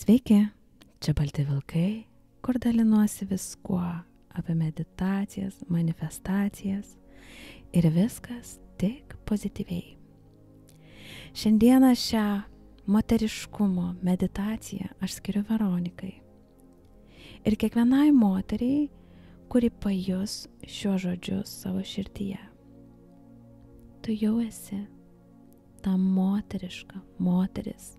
Sveiki, čia Balti vilkai, kur dalinuosi viskuo apie meditacijas, manifestacijas ir viskas tik pozityviai. Šiandieną šią moteriškumo meditaciją aš skiriu Veronikai ir kiekvienai moteriai, kuri pajus šiuos žodžius savo širdyje. Tu jau esi ta moteriška moteris,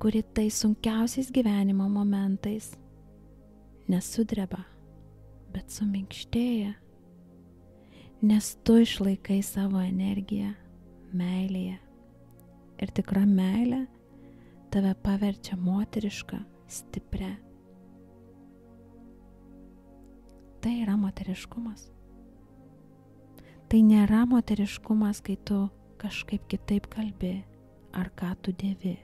kuri tai sunkiausiais gyvenimo momentais nesudreba, bet suminkštėja, nes tu išlaikai savo energiją meilėje ir tikra meilė tave paverčia moteriška, stipria. Tai yra moteriškumas. Tai nėra moteriškumas, kai tu kažkaip kitaip kalbi ar ką tu dėvi.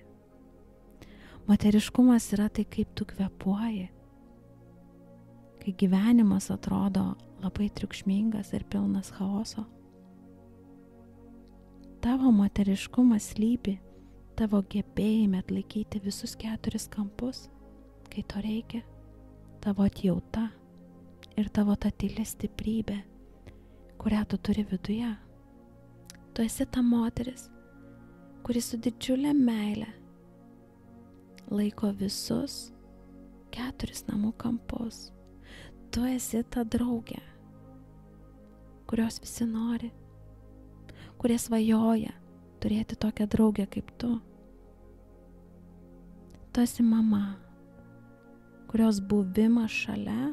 Moteriškumas yra tai, kaip tu kvėpuoji, kai gyvenimas atrodo labai triukšmingas ir pilnas chaoso. Tavo moteriškumas slypi tavo gebėjime atlaikyti visus 4 kampus, kai to reikia, tavo atjauta ir tavo ta tyli stiprybė, kurią tu turi viduje. Tu esi ta moteris, kuri su didžiulė meile laiko visus 4 namų kampus. Tu esi ta draugė, kurios visi nori, kurie svajoja turėti tokią draugę kaip tu. Tu esi mama, kurios buvimas šalia,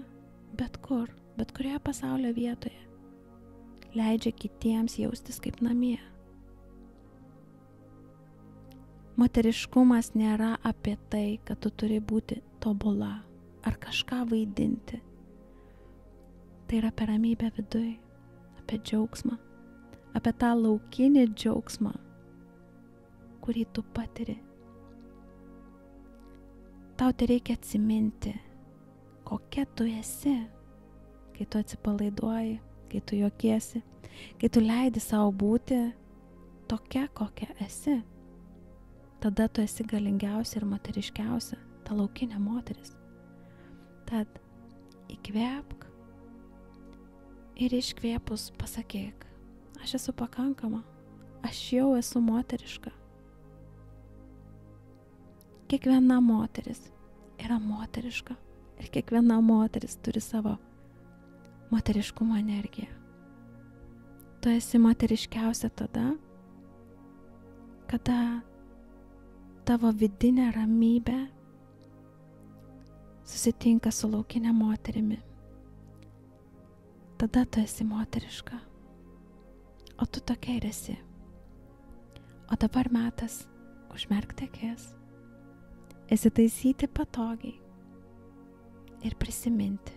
bet kur, bet kurioje pasaulio vietoje, leidžia kitiems jaustis kaip namie. Moteriškumas nėra apie tai, kad tu turi būti tobula ar kažką vaidinti. Tai yra apie ramybę viduj, apie džiaugsmą, apie tą laukinį džiaugsmą, kurį tu patiri. Tau tai reikia atsiminti, kokia tu esi, kai tu atsipalaiduoji, kai tu juokiesi, kai tu leidi savo būti tokia, kokia esi. Tada tu esi galingiausia ir moteriškiausia, ta laukinė moteris. Tad įkvėpk ir iškvėpus pasakyk, aš esu pakankama, aš jau esu moteriška. Kiekviena moteris yra moteriška ir kiekviena moteris turi savo moteriškumo energiją. Tu esi moteriškiausia tada, kada tavo vidinė ramybė susitinka su laukinė moterimi. Tada tu esi moteriška, o tu tokia ir esi. O dabar metas užmerkti akis, įsitaisyti patogiai ir prisiminti,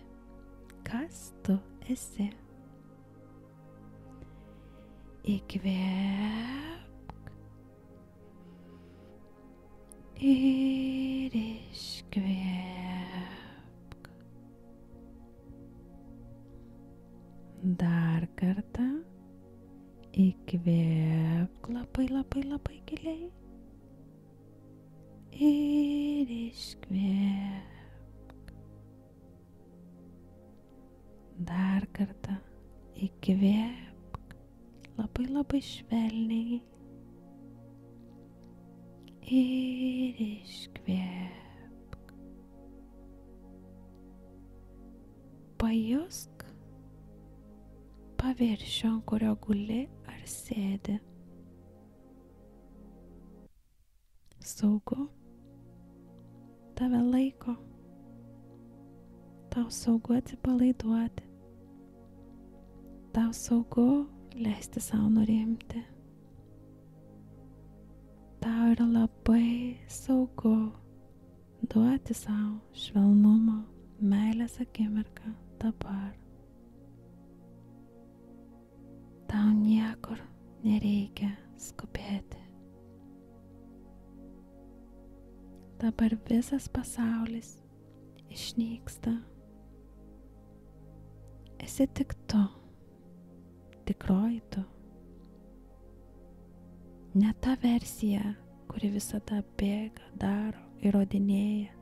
kas tu esi. Įkvėpk ir iškvėpk. Dar kartą įkvėpk labai giliai ir iškvėpk. Dar kartą įkvėpk labai švelniai ir iškvėpk. Pajusk paviršių, ant kurio guli ar sėdi. Saugu, tave laiko, tau saugu atsipalaiduoti, tau saugu leisti savo nurimti. Tau yra labai saugu duoti savo švelnumo, meilės akimirką dabar. Tau niekur nereikia skubėti. Dabar visas pasaulis išnyksta. Esi tik tu, tikroji tu. Ne ta versija, kuri visada bėga, daro, įrodinėja.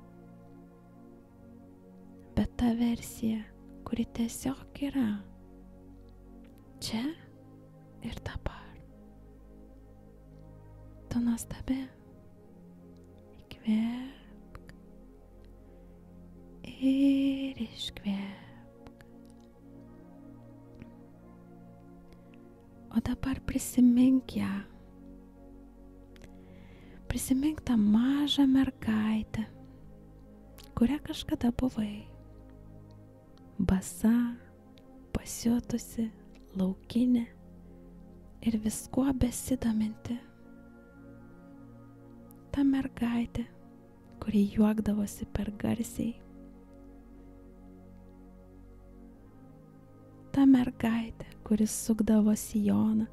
Bet ta versija, kuri tiesiog yra čia ir dabar. Tu nuostabi. Įkvėpk ir iškvėpk. O dabar prisimink ją. Prisimink tą mažą mergaitę, kuria kažkada buvai. Basa, pasiutusi, laukinė ir viskuo besidominti. Ta mergaitė, kuri juokdavosi per garsiai. Ta mergaitė, kuri sukdavo sijoną,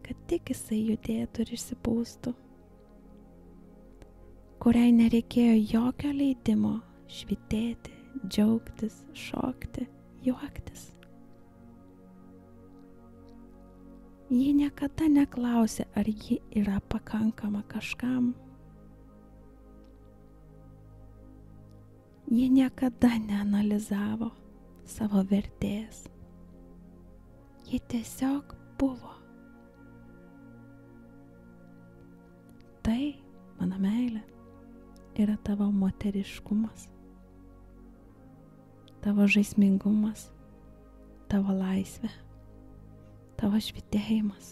kad tik jisai judėtų ir išsipūstų. Kuriai nereikėjo jokio leidimo švytėti, džiaugtis, šokti, juoktis. Ji niekada neklausė, ar ji yra pakankama kažkam. Ji niekada neanalizavo savo vertės. Ji tiesiog buvo. Tai, mano meilė, yra tavo moteriškumas, tavo žaismingumas, tavo laisvė, tavo švytėjimas.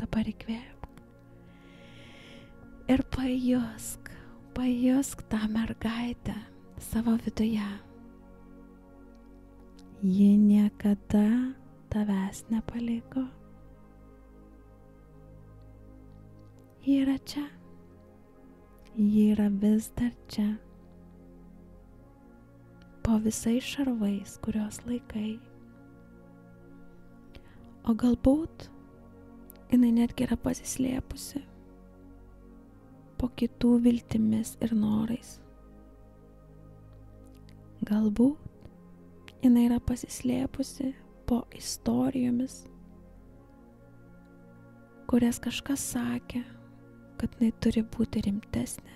Dabar įkvėpk ir pajusk tą mergaitę savo viduje. Ji niekada tavęs nepaliko. Ji yra čia. Ji yra vis dar čia. Po visais šarvais, kuriuos laikai. O galbūt jinai netgi yra pasislėpusi po kitų viltimis ir norais. Galbūt jinai yra pasislėpusi po istorijomis, kurias kažkas sakė, kad jinai turi būti rimtesnė,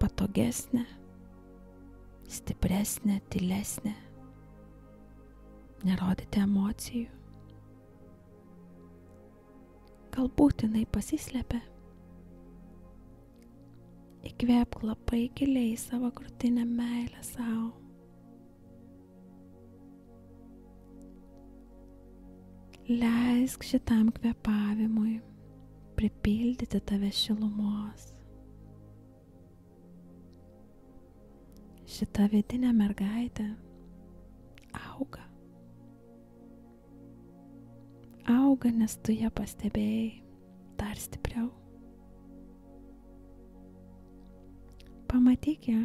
patogesnė, stipresnė, tylesnė, nerodyti emocijų. Galbūt jinai pasislėpė. Įkvėpk labai giliai savo krūtinę meilę savo. Leisk šitam kvėpavimui pripildyti tave šilumos. Šita vidinė mergaitė auga. Auga, nes tu ją pastebėjai dar stipriau. Pamatyk ją.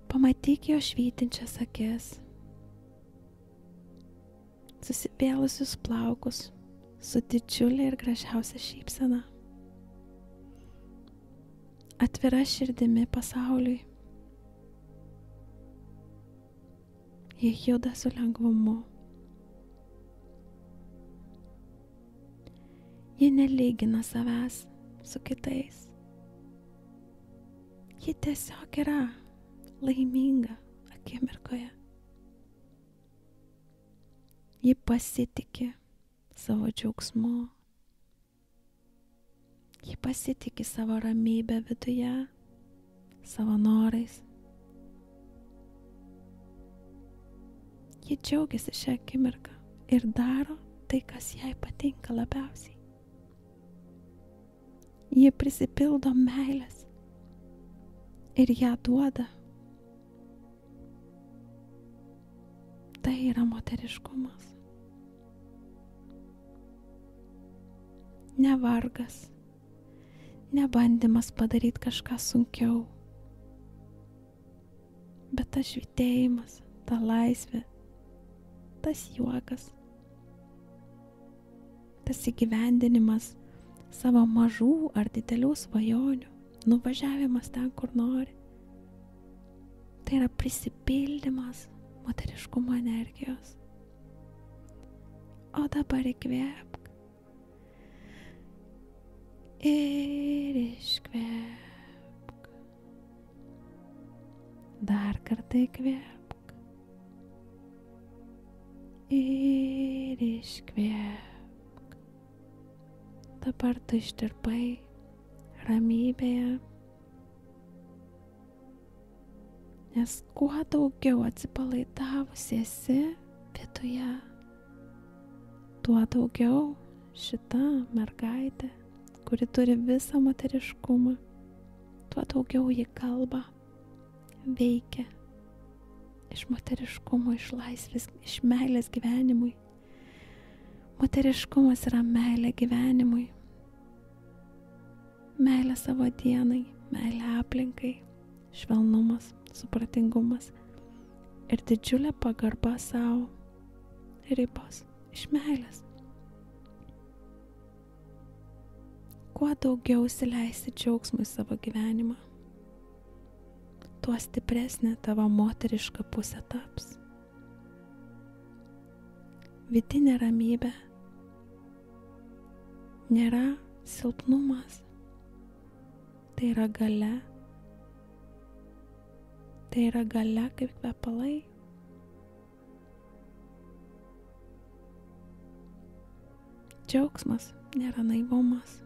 Pamatyk jo švytinčias akis, susivėlusius plaukus su didžiulė ir gražiausia šypsena. Atvira širdimi pasauliui. Ji juda su lengvumu. Ji nelygina savęs su kitais. Ji tiesiog yra laiminga akimirkoje. Ji pasitiki savo džiaugsmu. Ji pasitiki savo ramybę viduje, savo norais. Ji džiaugiasi šią akimirką ir daro tai, kas jai patinka labiausiai. Ji prisipildo meilės ir ją duoda. Tai yra moteriškumas. Ne vargas, ne bandymas padaryti kažką sunkiau, bet tas švytėjimas, ta laisvė, tas juokas, tas įgyvendinimas savo mažų ar didelių svajonių, nuvažiavimas ten, kur nori. Tai yra prisipildymas moteriškumo energijos. O dabar įkvėpk. Ir iškvėpk. Dar kartą įkvėpk. Ir iškvėpk. Dabar tu ištirpai ramybėje. Nes kuo daugiau atsipalaidavusi esi viduje, tuo daugiau šita mergaitė, kuri turi visą moteriškumą, tuo daugiau ji kalba, veikia iš moteriškumo, iš laisvės, iš meilės gyvenimui. Moteriškumas yra meilė gyvenimui, meilė savo dienai, meilė aplinkai, švelnumas, supratingumas ir didžiulė pagarba savo, ribos iš meilės. Kuo daugiau įsileisi džiaugsmų į savo gyvenimą, tuo stipresnė tavo moteriška pusė taps. Vidinė ramybė nėra silpnumas, tai yra galia. Tai yra galia kaip kvepalai. Džiaugsmas nėra naivumas.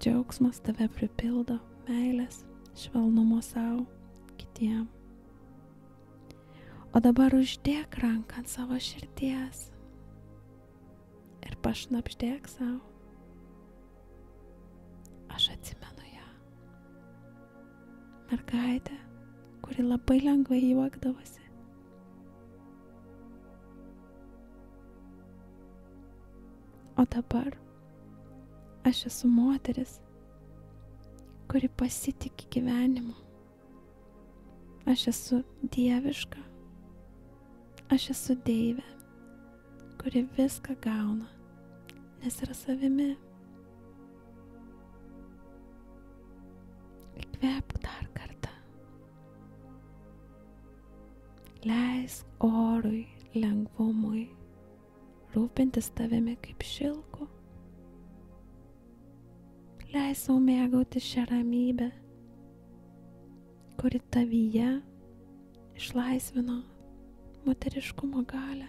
Džiaugsmas tave pripildo meilės, švelnumo savo, kitiem. O dabar uždėk ranką ant savo širdies ir pašnabždėk savo. Aš atsimenu ją. Mergaitė, kuri labai lengvai juokdavosi. O dabar aš esu moteris, kuri pasitiki gyvenimu. Aš esu dieviška. Aš esu deivė, kuri viską gauna, nes yra savimi. Įkvėpk dar kartą. Leisk orui, lengvumui rūpintis tavimi kaip šilku. Leisk sau mėgautis šią ramybę, kuri tavyje išlaisvino moteriškumo galią.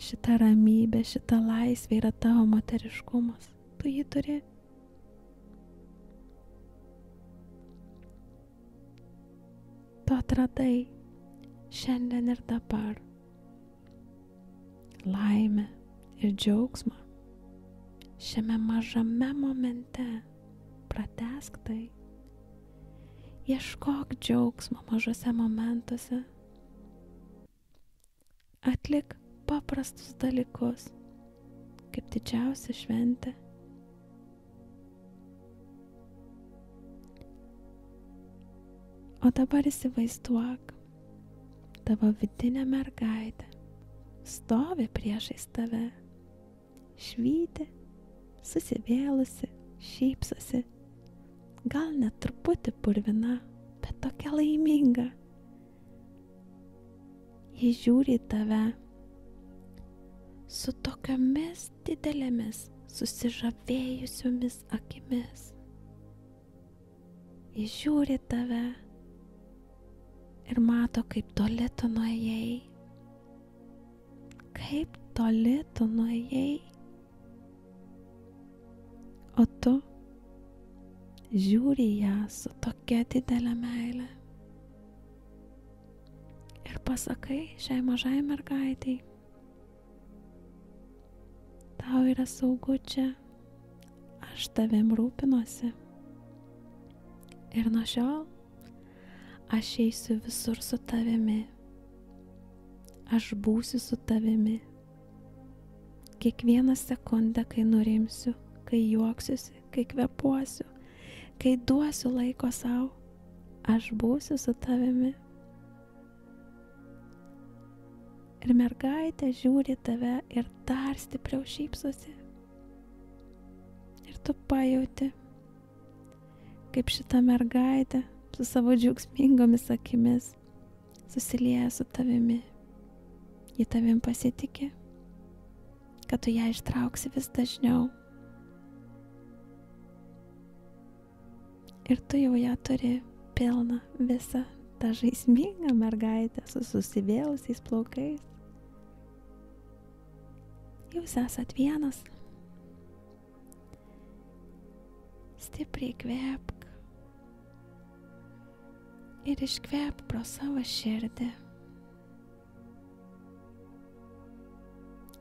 Šita ramybė, šita laisvė yra tavo moteriškumas. Tu jį turi. Tu atradai šiandien ir dabar laimę ir džiaugsmą šiame mažame momente. Pratęsk tai. Ieškok džiaugsmo mažose momentuose. Atlik paprastus dalykus, kaip didžiausia šventė. O dabar įsivaizduok, tavo vidinė mergaitė stovi priešais tave, švyti, susivėlusi, šypsosi, gal net truputį purvina, bet tokia laiminga. Ji žiūri į tave su tokiomis didelėmis, susižavėjusiomis akimis. Ji žiūri į tave ir mato, kaip toli tu nuėjai. Kaip toli tu nuėjai. O tu žiūri ją su tokia didelė meile. Ir pasakai šiai mažai mergaitei: tau yra saugu čia, aš tavim rūpinuosi. Ir nuo šiol aš eisiu visur su tavimi. Aš būsiu su tavimi. Kiekvieną sekundę, kai nurimsiu, kai juoksiuosi, kai kvėpuosiu, kai duosiu laiko sau, aš būsiu su tavimi. Ir mergaitė žiūri tave ir dar stipriau šypsosi. Ir tu pajauti, kaip šita mergaitė su savo džiaugsmingomis akimis susilieja su tavimi, ji tavim pasitikė, kad tu ją ištrauksi vis dažniau. Ir tu jau ją turi pilną, visą tą žaismingą mergaitę su susivėlusiais plaukais. Jūs esat vienas. Stipriai kvėpk ir iškvėpk pro savo širdį.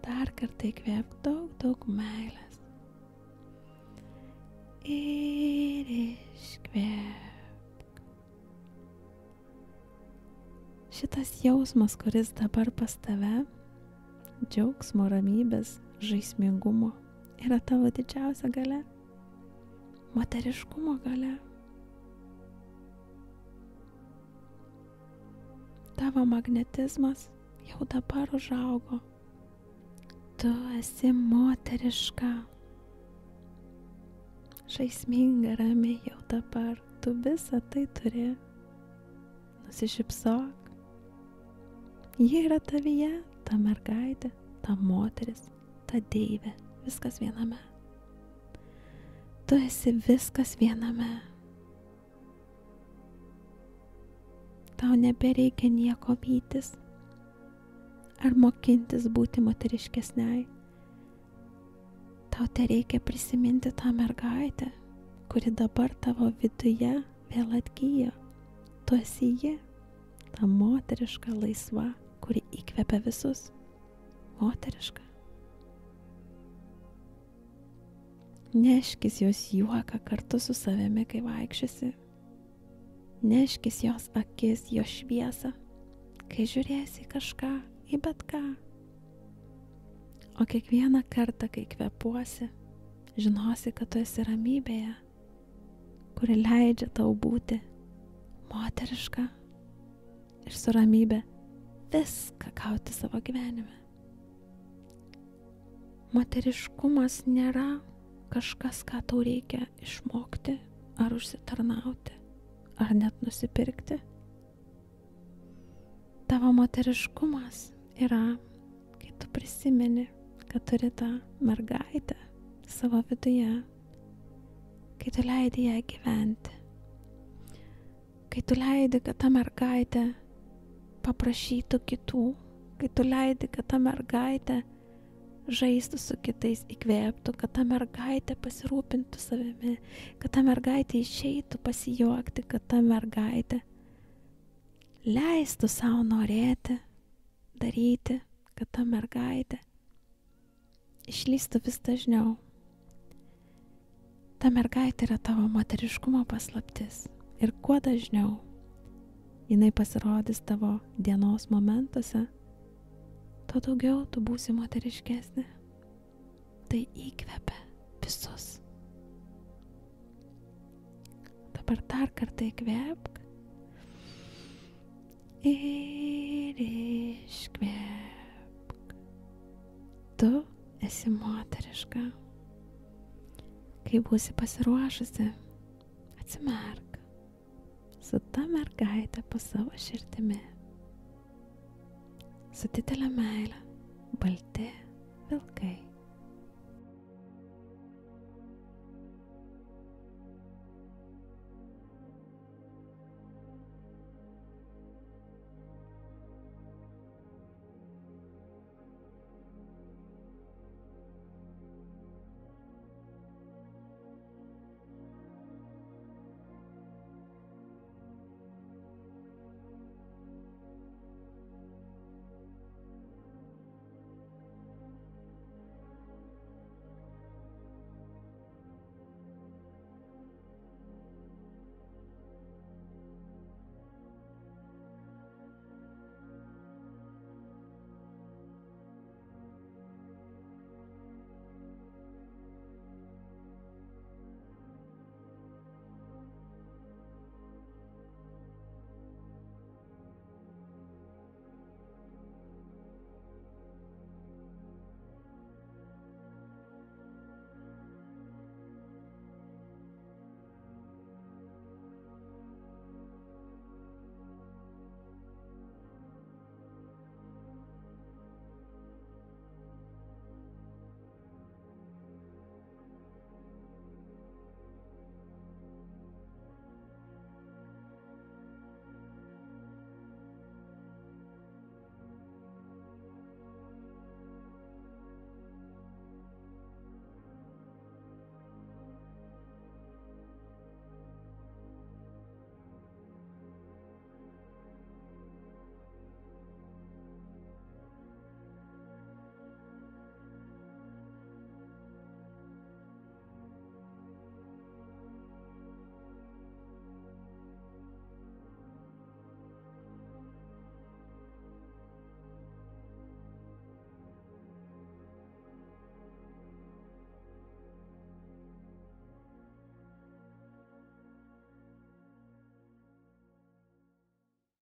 Dar kartą įkvėpk daug meilės. Ir iškvėpk. Šitas jausmas, kuris dabar pas tave, džiaugsmo, ramybės, žaismingumo, yra tavo didžiausia galia, moteriškumo galia. Tavo magnetizmas jau dabar užaugo. Tu esi moteriška, žaisminga, rami jau dabar. Tu visą tai turi. Nusišypsok. Ji yra tavyje, ta mergaitė, ta moteris, ta deivė, viskas viename. Tu esi viskas viename. Tau nebereikia nieko vytis ar mokintis būti moteriškesniai. Tau tereikia prisiminti tą mergaitę, kuri dabar tavo viduje vėl atgyja. Tu esi ji, ta moteriška, laisva, kuri įkvepia visus. Moteriška. Neškis jos juoką kartu su savimi, kai vaikščiosi. Neškis jos akis, jos šviesą, kai žiūrėsi kažką, į bet ką. O kiekvieną kartą, kai kvepuosi, žinosi, kad tu esi ramybėje, kuri leidžia tau būti moteriška ir su ramybė viską gauti savo gyvenime. Moteriškumas nėra kažkas, ką tau reikia išmokti ar užsitarnauti, ar net nusipirkti. Tavo moteriškumas yra, kai tu prisimeni, kad turi tą mergaitę savo viduje, kai tu leidi ją gyventi, kai tu leidi, kad ta mergaitė paprašytų kitų, kai tu leidi, kad ta mergaitė žaistų su kitais, įkvėptų, kad ta mergaitė pasirūpintų savimi, kad ta mergaitė išeitų pasijuokti, kad ta mergaitė leistų savo norėti, daryti, kad ta mergaitė išlįstų vis dažniau. Ta mergaitė yra tavo moteriškumo paslaptis ir kuo dažniau jinai pasirodys tavo dienos momentuose, tuo daugiau tu būsi moteriškesnė. Tai įkvepia visus. Dabar dar kartą įkvėpk ir iškvėpk. Tu esi moteriška. Kai būsi pasiruošusi, atsimerk su ta mergaitė po savo širdimi. Su didelė meile balti vilkai